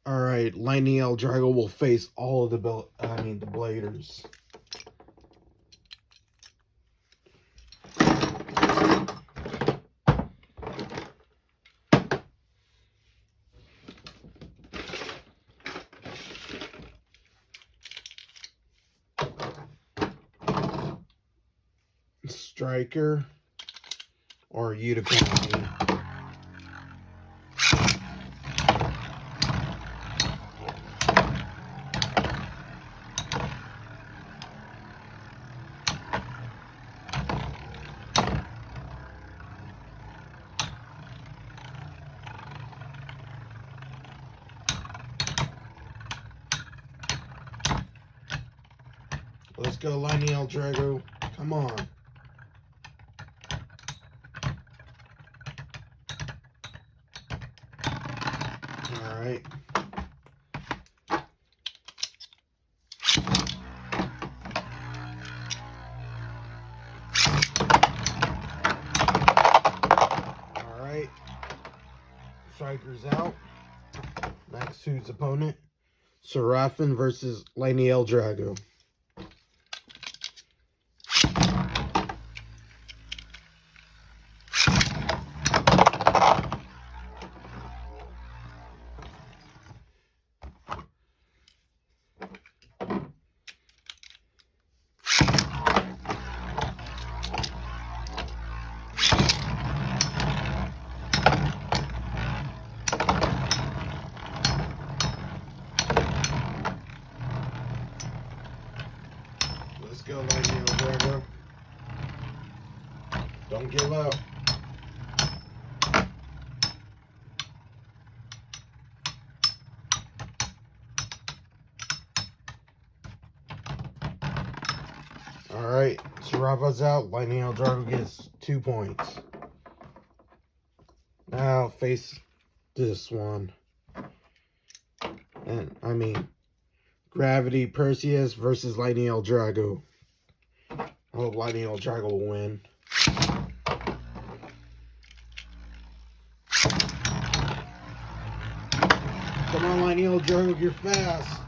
Alright, Lightning L Drago will face all of the the bladers. Striker or Unicorn. Let's go, Lightning L Drago. Come on. Alright. Alright. Striker's out. Next who's opponent? Seraphin versus Lightning L Drago. Let's go, Lightning L Drago. Don't give up. Alright, Seraphin's out. Lightning L Drago gets 2 points. Now face this one. And Gravity Perseus versus Lightning L Drago. I hope Lightning L Drago will win. Come on, Lightning L Drago, you're fast.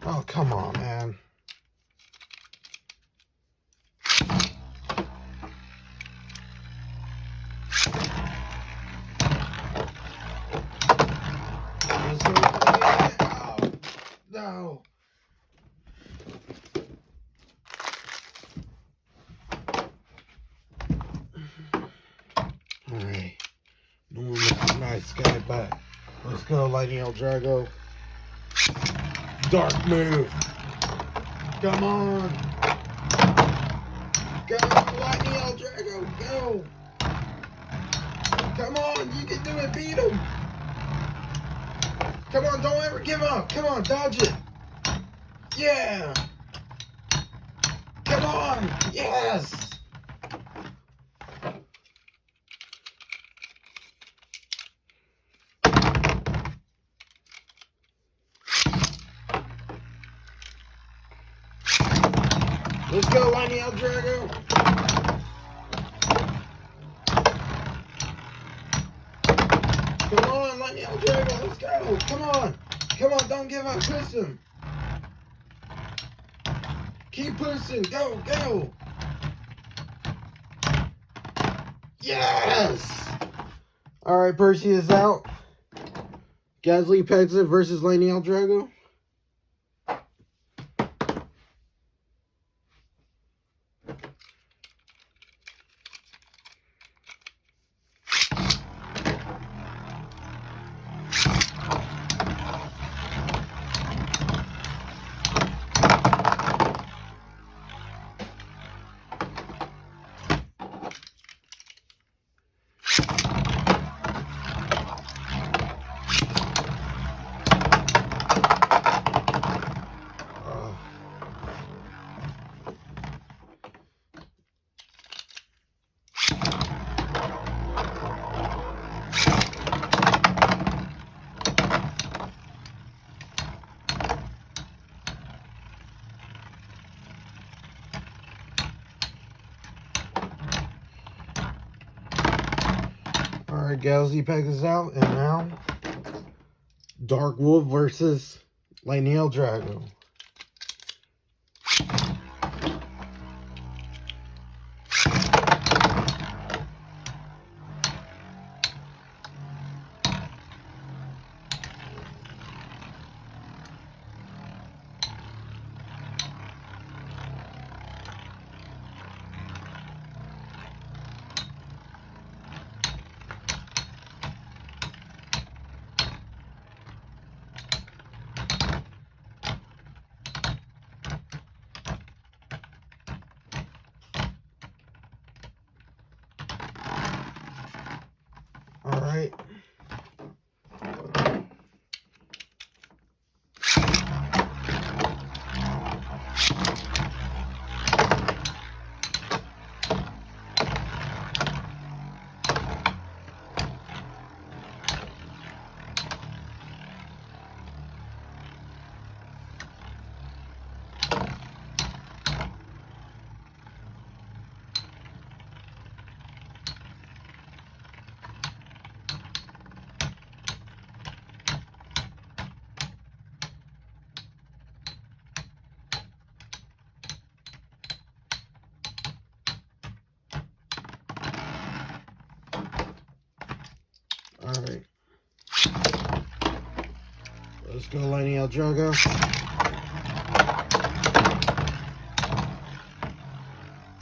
Oh, come on, man. Oh, no. Alright. Nice guy, but let's go, Lightning L Drago. Dark move. Come on. Go, Lightning L Drago. Go. Come on. You can do it. Beat him. Come on. Don't ever give up. Come on. Dodge it. Yeah. Come on. Yes. Let's go, Lightning L Drago. Come on, Lightning L Drago. Let's go. Come on. Come on. Don't give up. Push him. Keep pushing. Go, go. Yes. All right, Percy is out. Gasly Pexa versus Lightning El Drago. Alright, Gasly Pegasus out, and now Dark Wolf versus Lightning El Drago. Alright. Alright. Let's go, Lightning El Drago.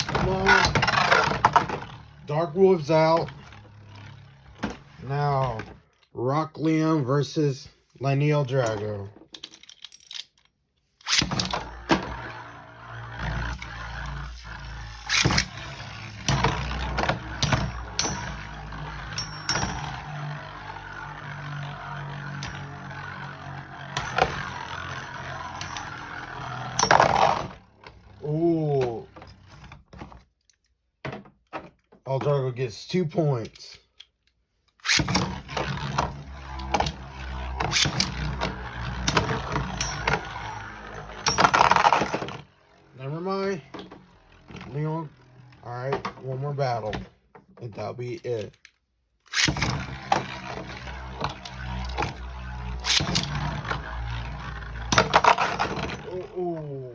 Come on. Dark Wolf's out. Now, Rock Liam versus Lightning El Drago. Ooh. El Drago gets 2 points. Never mind. Leon. Alright, one more battle. And that'll be it. Ooh.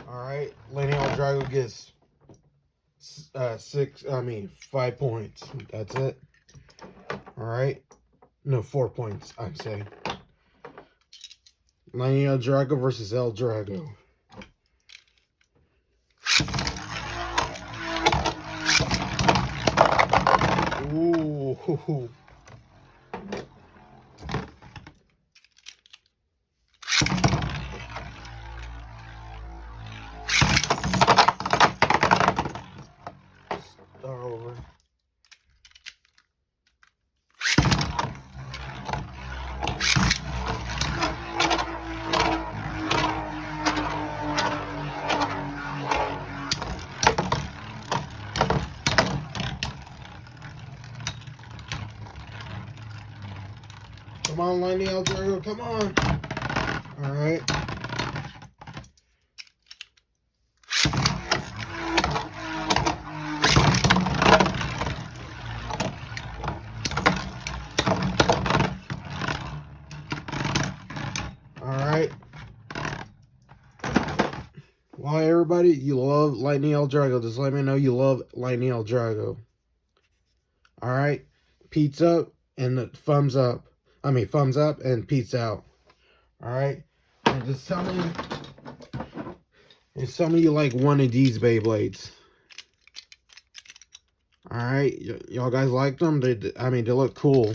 Alright, Lightning El Drago gets 5 points. That's it. Alright. No, 4 points, I'm saying. Lightning El Drago versus El Drago. Ooh. Start over. Come on, Lightning El Drago, come on. Alright. Alright. Well, everybody, you love Lightning El Drago. Just let me know you love Lightning El Drago. Alright. Pizza. and the thumbs up. I mean, thumbs up and peace out. Alright? And just tell me if some of you like one of these Beyblades. Alright? Y'all guys like them? I mean, they look cool.